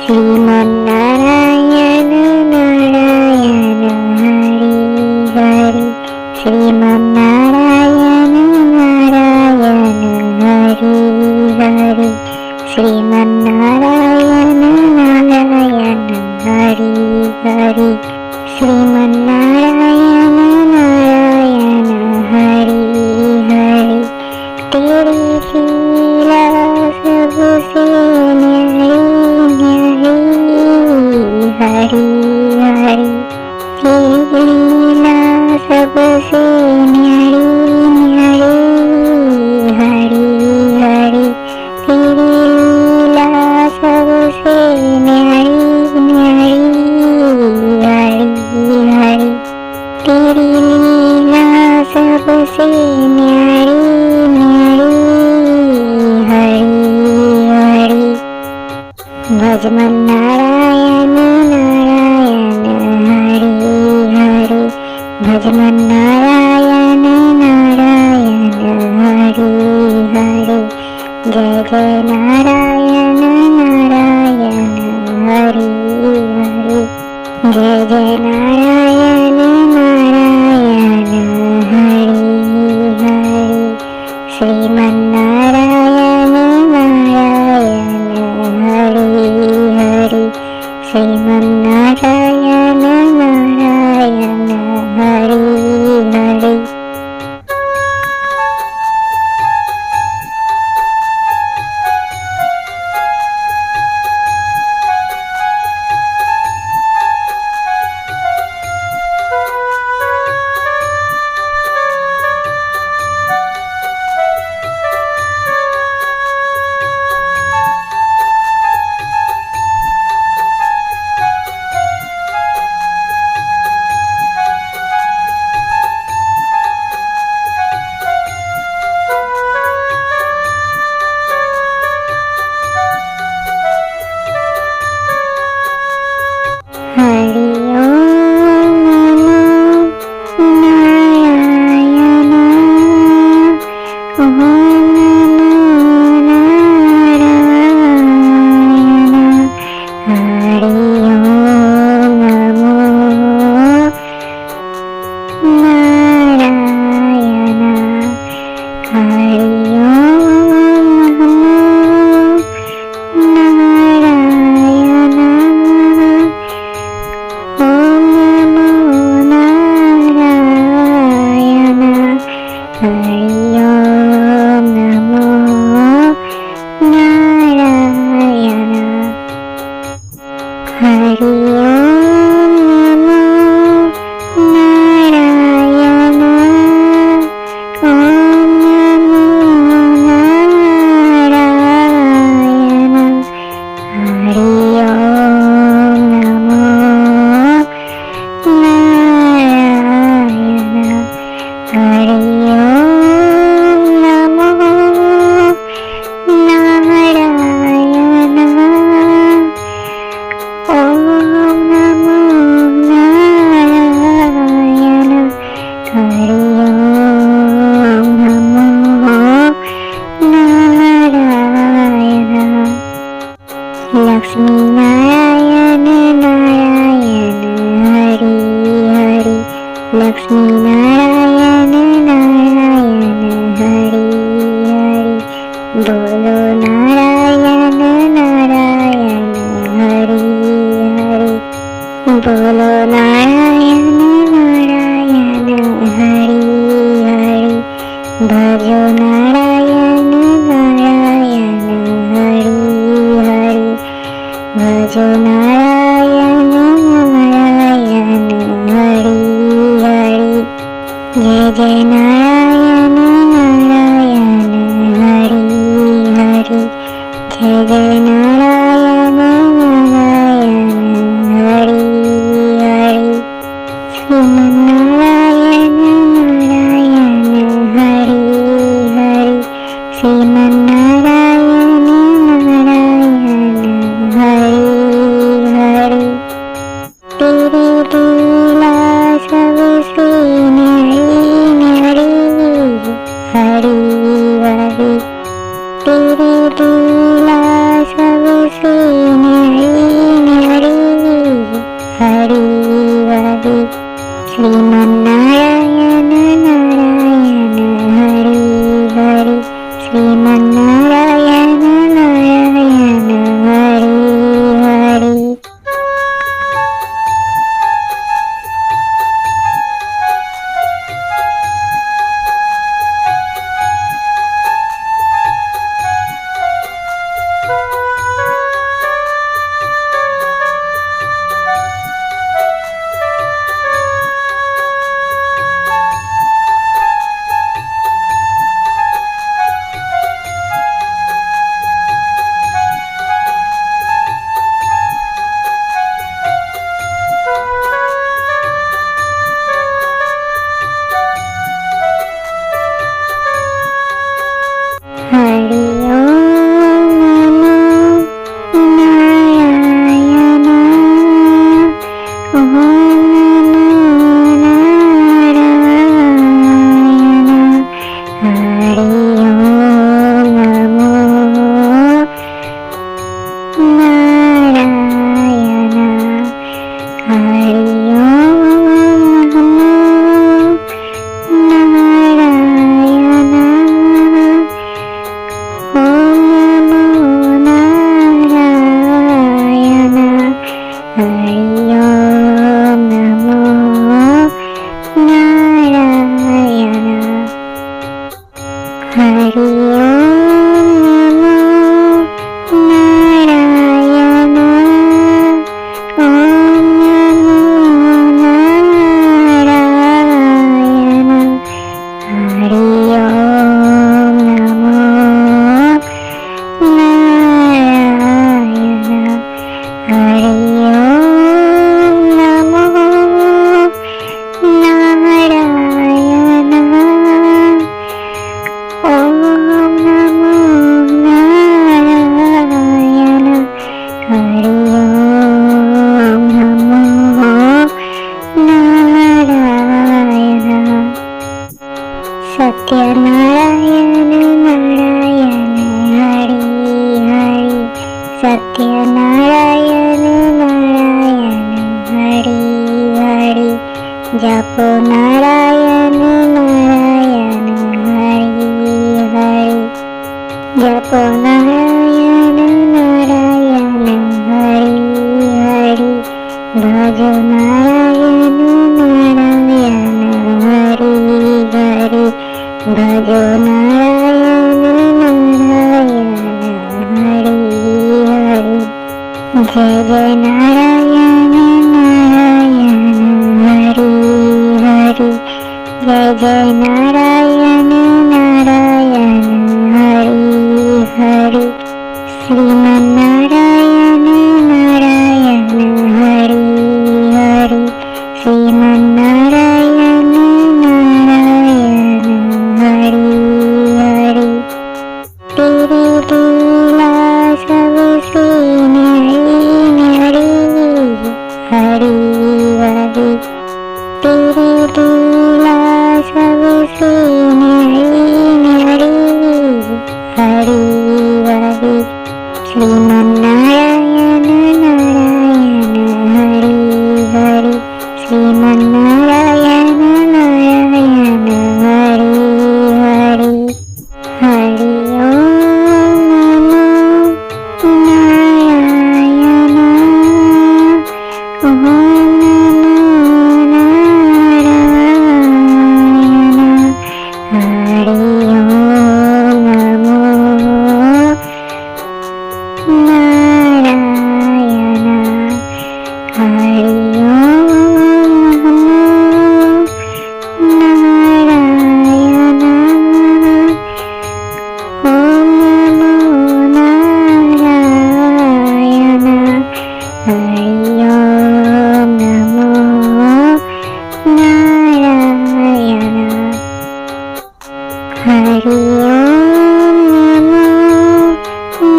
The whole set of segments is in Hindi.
श्रीमन्नारायण नारायण हरि हरि श्रीमन्नारायण नारायण हरि हरि श्रीमन्नारायण नारायण हरि हरि श्रीमन्नारायण नारायण हरि हरि तेरी लीला सबसे न्यारी हरि हरि तेरी लीला सबसे न्यारी हरि हरि तेरी लीला सबसे न्यारी हरि हरि तेरी लीला सबसे न्यारी हरि हरि भजमन नारायण नारायण हरि हरि भजमन नारायण नारायण हरि हरि जय जय नारायण नारायण हरि हरि जय जय नारायण नारायण हरि हरि श्रीमन्नारायण नारायण हरि हरि श्रीमन्नारायण नारायण हरि हरि हरि ओम नमो नारायण ओम नमो नारायण हरि ओम नमो नारायण हरि ओम नमो नारायण ओम नमो नारायण हरि ओम नमो नारायण हरि ओम नमो नारायण ओम नमो नारायण हरि ओम नमो नारायण हरि ओम नमो नारायण ओम नमो नारायण हरि ओम नमो नारायण लक्ष्मी नारायण नारायण हरि हरि लक्ष्मी नारायण नारायण हरि हरि बोलो नारायण नारायण हरि हरि बोलो नारायण नारायण हरि हरि भजो नारायण नारायण हरि हरि भजो नारायण नारायण हरि हरि जय जय नारायण नारायण हरि हरि जय जय नारायण नारायण हरि हरि श्रीमन्नारायण नारायण हरि हरि श्रीमन्नारायण नारायण हरि हरि तेरी लीला सबसे न्यारी हरि हरि तेरी लीला सबसे न्यारी જપો નારાયણ નારાયણ હરિ હરિ જપો નારાયણ નારાયણ હરિ હરિ ભજો નારાયણ નારાયણ હરિ હરિ ભજો નારાયણ નારાયણ હરિ હરિ જય જય નારાયણ નારાયણ હરિ હરિ જય જય નારાયણ નારાયણ હરિ હરિ શ્રીમન્નારાયણ નારાયણ હરિ હરિ શ્રીમન્નારાયણ નારાયણ હરિ હરિ તેરી લીલા સબસે ન્યારી હરિ હરિ तेरी लीला सबसे न्यारी हरि हरि श्रीमन्नारायण नारायण हरि हरि श्रीमन्नारायण नारायण हरि हरि हरि ओम नमो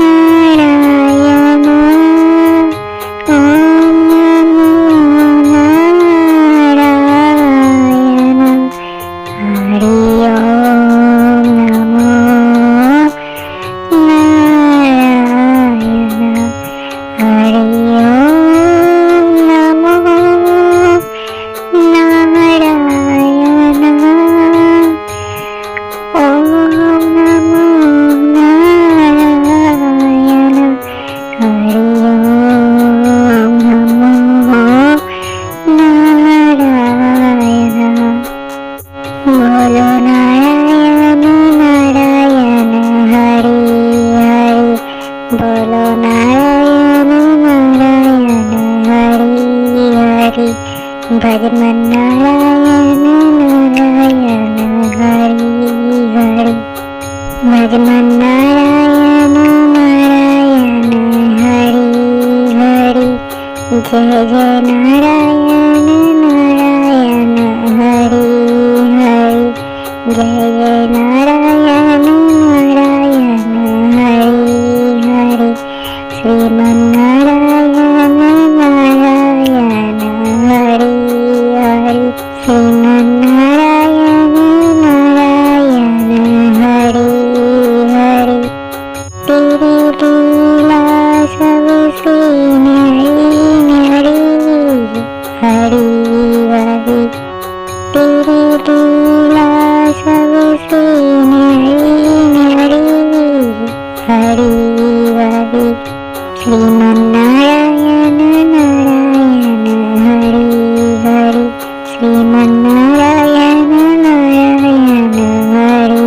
नारायण ओम बोलो नारायण नारायण हरि हरि भजमन नारायण नारायण हरि हरि भजमन नारायण नारायण हरि हरि जय जय नारायण नारायण हरि हरि जय जय नारायण नारायण हरि हरि श्रीमन्नारायण नारायण हरि શ્રીમન્નારાયણ નારાયણ હરિ હરિ શ્રીમન્નારાયણ નારાયણ હરિ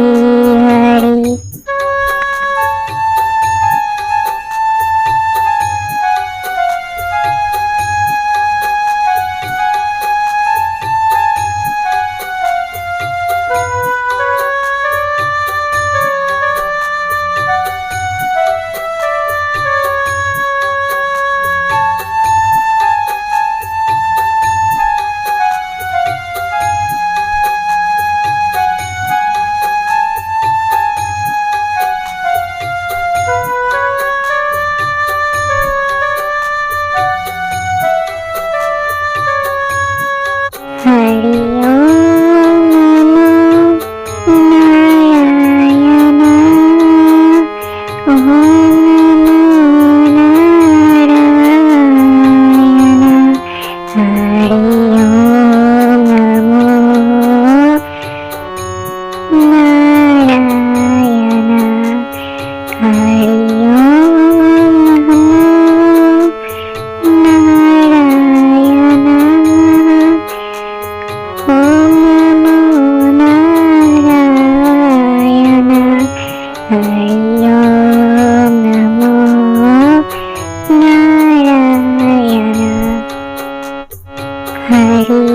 હરિ. હરિ ઓમ નમો નારાયણ ઓમ નમો નારાયણ હરિ ઓમ નમો નારાયણ હરિ ઓમ નમો નારાયણ ઓમ નમો નારાયણ હરિ ઓમ નમો નારાયણ હરિ